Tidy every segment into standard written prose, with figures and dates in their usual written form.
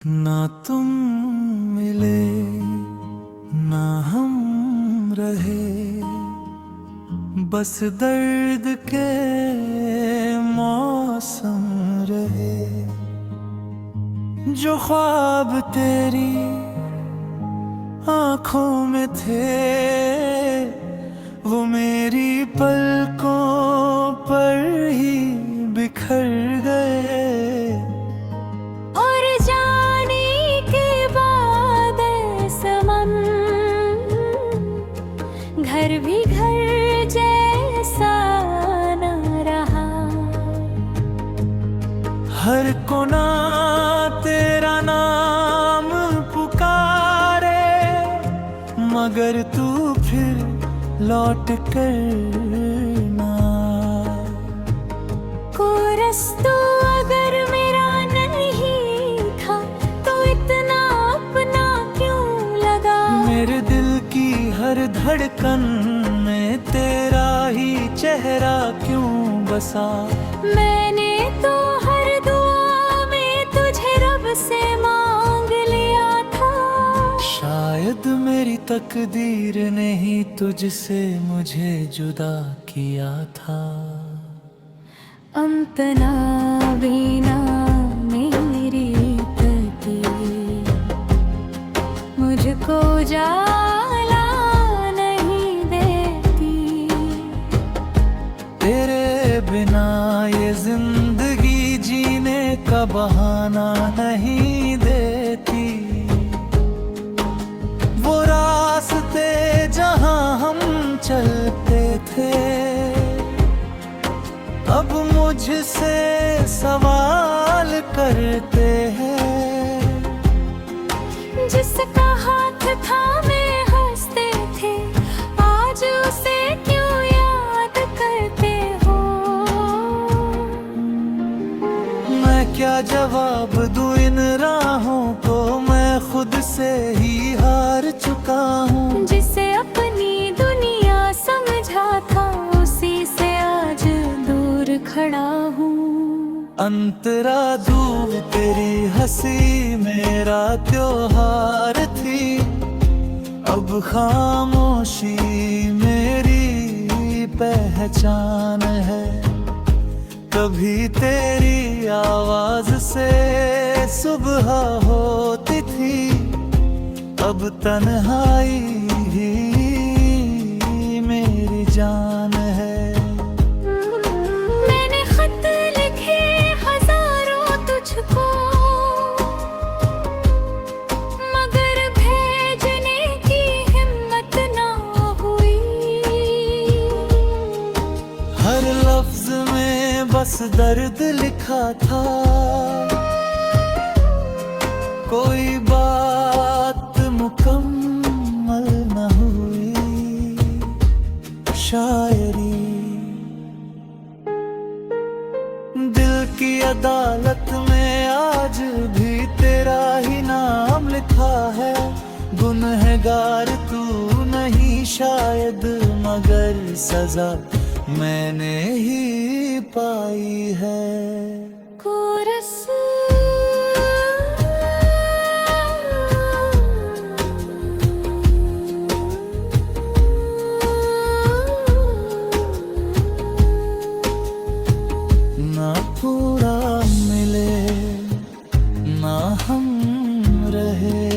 ना तुम मिले ना हम रहे, बस दर्द के मौसम रहे। जो ख्वाब तेरी आंखों में थे, वो मेरी पलकों पर ही बिखर गए। और जाने के बाद समम घर भी घर जैसा न रहा। हर कोना तेरा नाम पुकारे, मगर तू फिर लौट कर ना। कोरस तो अगर मेरा नहीं था तो इतना अपना क्यों लगा। मेरे दिल की हर धड़कन में तेरा ही चेहरा क्यों बसा। मैंने तो हर दुआ में तुझे रब से मांग लिया था। शायद मेरी तकदीर ने ही तुझसे मुझे जुदा किया था। अंतना बिना मेरी तकदीर मुझको जाला नहीं देती। तेरे बिना ये जिंदगी जीने का बहाना नहीं देती। वो रास्ते जहां हम चलते थे, अब मुझसे सवाल करते हैं। जिसका हाथ थामे हंसते थे, आज उसे क्यों याद करते हो। मैं क्या जवाब दूं इन राहों को, मैं खुद से ही हार चुका हूँ। जिसे अपनी दुनिया समझा था, उसी से आज दूर खड़ा हूँ। अंतरा दूब तेरी हंसी मेरा त्योहार थी, अब खामोशी मेरी पहचान है। कभी तेरी आवाज से सुबह होती थी, अब तन्हाई ही मेरी जान है। मैंने खत लिखे हजारों तुझको, मगर भेजने की हिम्मत ना हुई। हर लफ्ज में बस दर्द लिखा था, कोई बात मुकम्मल न हुई। शायरी दिल की अदालत में आज भी तेरा ही नाम लिखा है। गुनहगार तू नहीं शायद, मगर सजा मैंने ही पाई है। कोरस ना पूरा मिले ना हम रहे,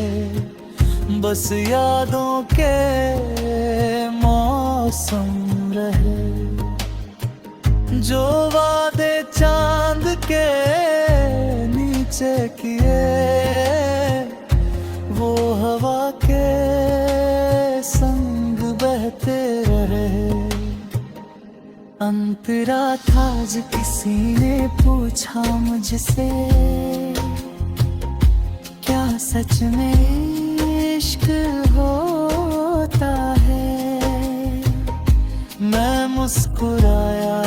बस यादों के मौसम रहे। जो वादे चांद के नीचे किए, वो हवा के संग बहते रहे। अंतरा था जो किसी ने पूछा मुझसे, क्या सच में इश्क होता है। मैं मुस्कुराया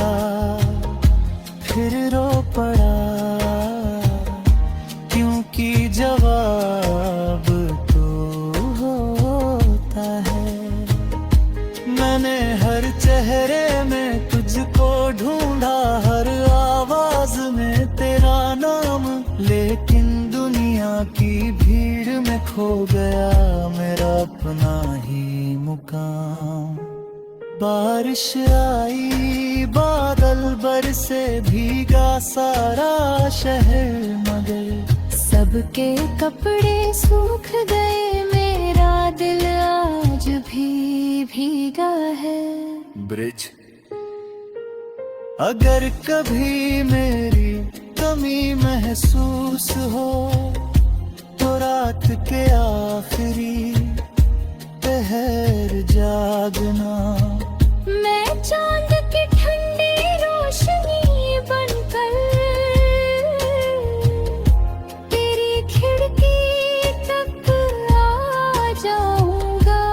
फिर रो पड़ा, क्योंकि जवाब तो होता है। मैंने हर चेहरे में तुझको ढूंढा, हर आवाज में तेरा नाम, लेकिन दुनिया दुनिया की भीड़ में खो गया मेरा अपना ही मुकाम। बारिश आई बादल बरसे भीगा सारा शहर मगर सबके कपड़े सूख गए मेरा दिल आज भी भीगा है। ब्रिज अगर कभी मेरी कमी महसूस हो तो रात के आखिरी पहर जागना। मैं चांद की ठंडी रोशनी बनकर तेरी खिड़की तक आ जाऊंगा।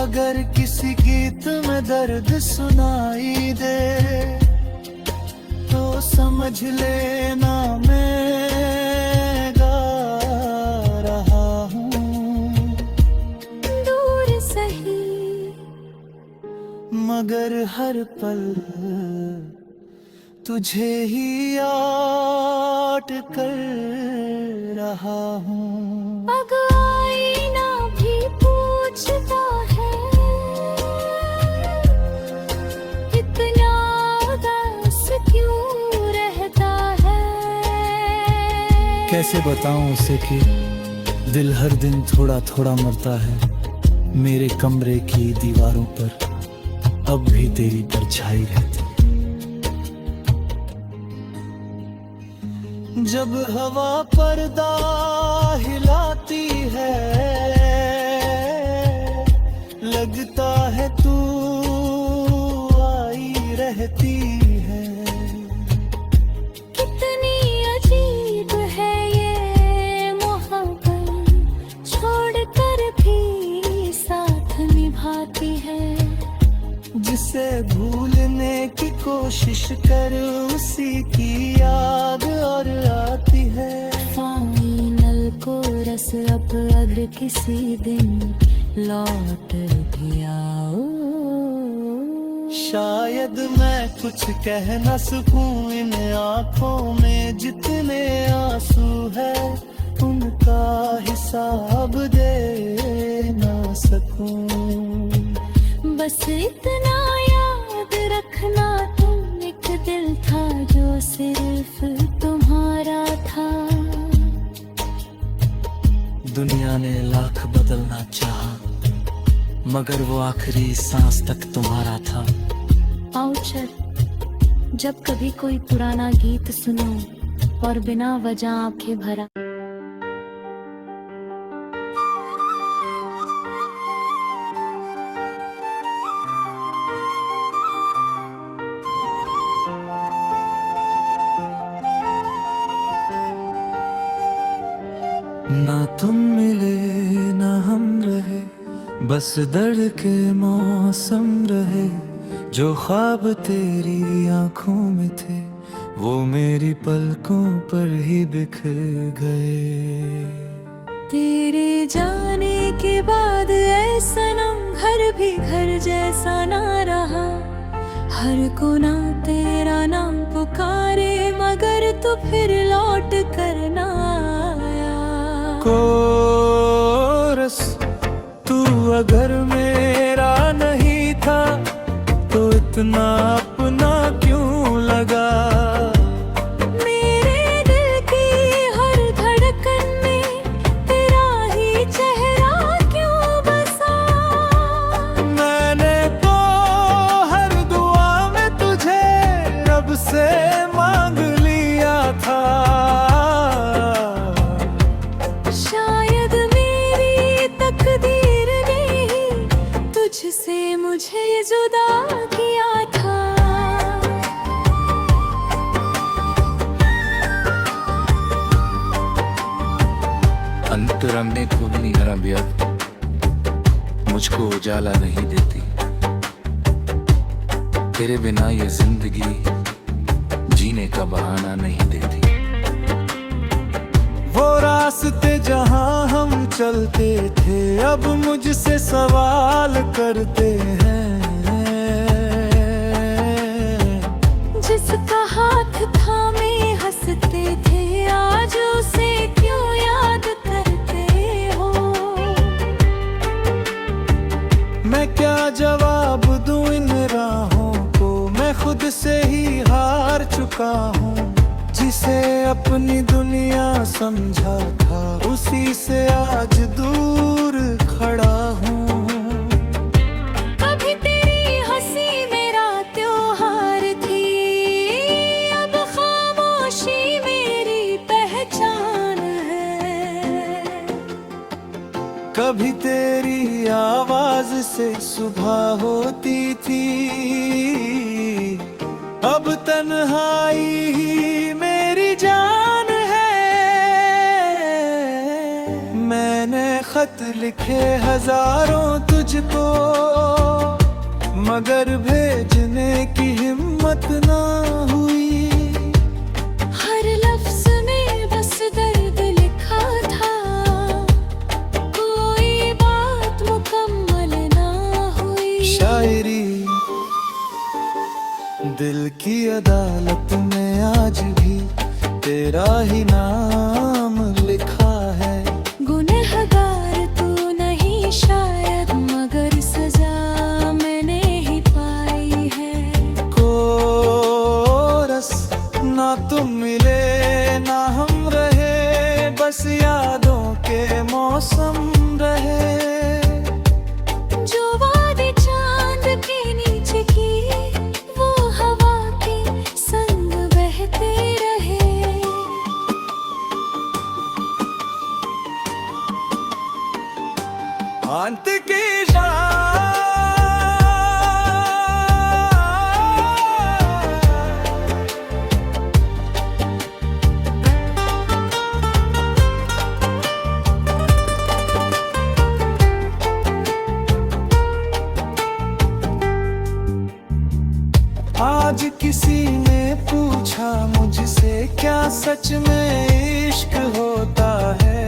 अगर किसी गीत में दर्द सुनाई दे तो समझ लेना मैं गा रहा हूँ। दूर सही मगर हर पल तुझे ही याद कर रहा हूँ। अब आईना भी पूछता है इतना उदास क्यों रहता है। कैसे बताऊं उसे कि दिल हर दिन थोड़ा थोड़ा मरता है। मेरे कमरे की दीवारों पर अब भी तेरी परछाई रहती। जब हवा पर्दा हिलाती है लगता है तू आई रहती है। कितनी अजीब है ये मोहब्बत छोड़कर भी साथ निभाती है। जिसे भूलने की कोशिश कर उसी की याद और आती है। फाइनल कोरस अब अगर किसी दिन लौट भी आओ। शायद मैं कुछ कह न सकूं इन आंखों में जितने आंसू है उनका हिसाब दे न सकूं। बस इतना याद रखना तुम एक दिल था जो सिर्फ तुम्हारा था। दुनिया ने लाख बदलना चाहा मगर वो आखिरी सांस तक तुम्हारा था। आओ चल जब कभी कोई पुराना गीत सुनो और बिना वजह आंखें भरा। ना तुम मिले ना हम रहे बस दर्द के मौसम रहे। जो ख्वाब तेरी आंखों में थे वो मेरी पलकों पर ही बिखर गए। तेरे जाने के बाद ऐ सनम घर भी घर जैसा ना रहा। हर कोना तेरा नाम पुकारे मगर तू फिर लौट कर ना आया। कोरस तू अगर मेरा नहीं था तो इतना अपना क्यों लगा। मेरे दिल की हर धड़कन में तेरा ही चेहरा क्यों बसा। मैंने तो हर दुआ में तुझे रब से मांग लिया था। शायद मेरी तकदीर ने ही तुझसे मुझे जुदा किया था। अंतरंग ने खूबनी हरबियत मुझको उजाला नहीं देती। तेरे बिना ये जिंदगी जीने का बहाना नहीं देती। वो रास्ते जहां हम चलते थे अब मुझसे सवाल करते हैं। जिसका हाथ थामे हंसते थे आज उस दुनिया समझा था, उसी से आज दूर खड़ा हूँ। कभी तेरी हंसी मेरा त्योहार थी, अब खामोशी मेरी पहचान है। कभी तेरी आवाज से सुबह होती थी, अब तन्हाई ही मेरी जान है। मैंने खत लिखे हजारों तुझको, मगर भेजने की हिम्मत ना हुई। हर लफ्ज में बस दर्द लिखा था, कोई बात मुकम्मल ना हुई। शायरी दिल की अदालत में आज भी तेरा ही नाम लिखा है। गुनहगार तू नहीं शायद, मगर सजा मैंने ही पाई है। कोरस ना तुम मिले ना हम रहे, बस यादों के मौसम रहे। जो वादे चांद के नीचे की, वो हवा के संग बहते रहे। अंत की आज किसी ने पूछा मुझसे, क्या सच में इश्क होता है?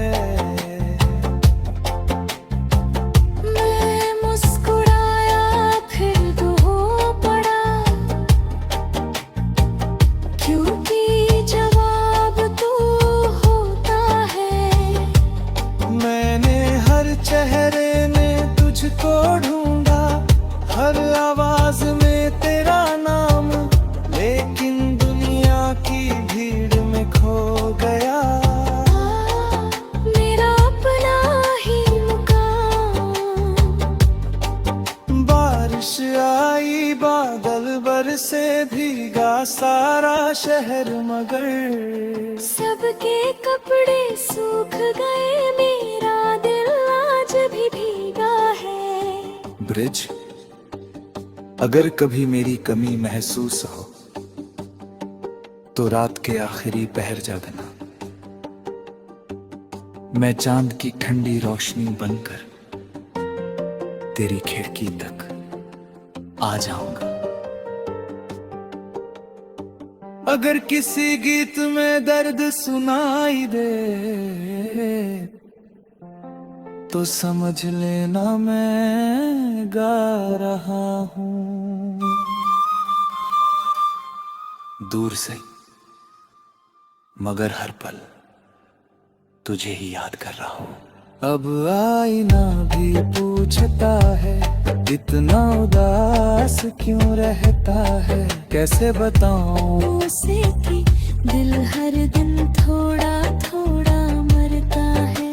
मैं मुस्कुराया फिर तो हो पड़ा, क्योंकि जवाब तू होता है। मैंने हर चेहरे में तुझको ढूंढा, हर आवाज में तेरा नाम, लेकिन दुनिया की भीड़ में खो गया मेरा अपना ही मुकाम। बारिश आई बादल बरसे, भीगा सारा शहर, मगर सबके कपड़े सूख गए, मेरा दिल आज भी भीगा है। ब्रिज, अगर कभी मेरी कमी महसूस हो तो रात के आखिरी पहर जागना, मैं चांद की ठंडी रोशनी बनकर तेरी खिड़की तक आ जाऊंगा। अगर किसी गीत में दर्द सुनाई दे तो समझ लेना मैं गा रहा हूँ। दूर से मगर हर पल तुझे ही याद कर रहा हूँ। अब आईना भी पूछता है, इतना उदास क्यों रहता है? कैसे बताऊं उसे कि दिल हर दिन थोड़ा थोड़ा मरता है।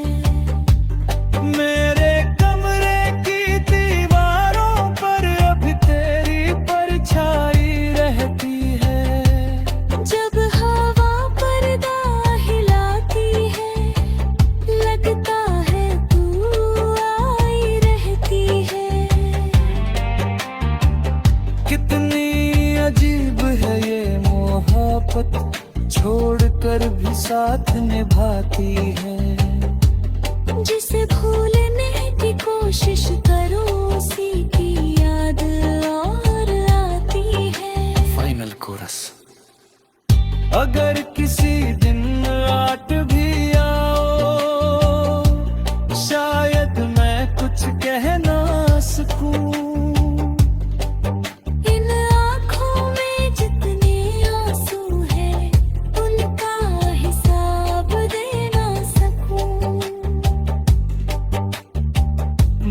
मेरे कमरे की दीवारों पर अभी तेरी परछाई रहती है। जब हवा पर्दा हिलाती है, लगता है तू आई रहती है। कितनी अजीब है ये मोहब्बत, छोड़कर भी साथ निभाती है। जिसे भूलने की कोशिश करो, उसी की याद और आती है। Final chorus. अगर किसी दिन रात भी आओ, शायद मैं कुछ कह ना सकूं। इन आँखों में जितने आंसू हैं, उनका हिसाब दे ना सकूं।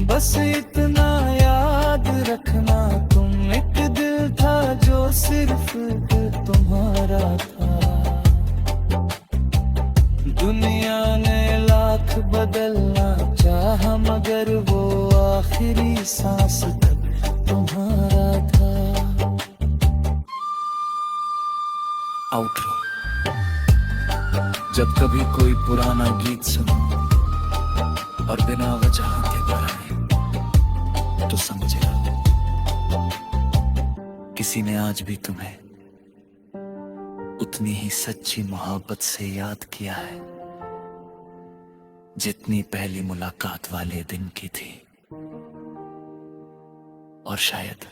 बस इतना याद रखना, तुम एक दिल था जो सिर्फ तुम्हारा था। दुनिया ने लाख बदलना चाहा मगर वो आखिरी सांस तक तुम्हारा था। आउटरो। जब कभी कोई पुराना गीत सुनो और बिना वजह के दोहराए तो समझे किसी ने आज भी तुम्हें उतनी ही सच्ची मोहब्बत से याद किया है जितनी पहली मुलाकात वाले दिन की थी। और शायद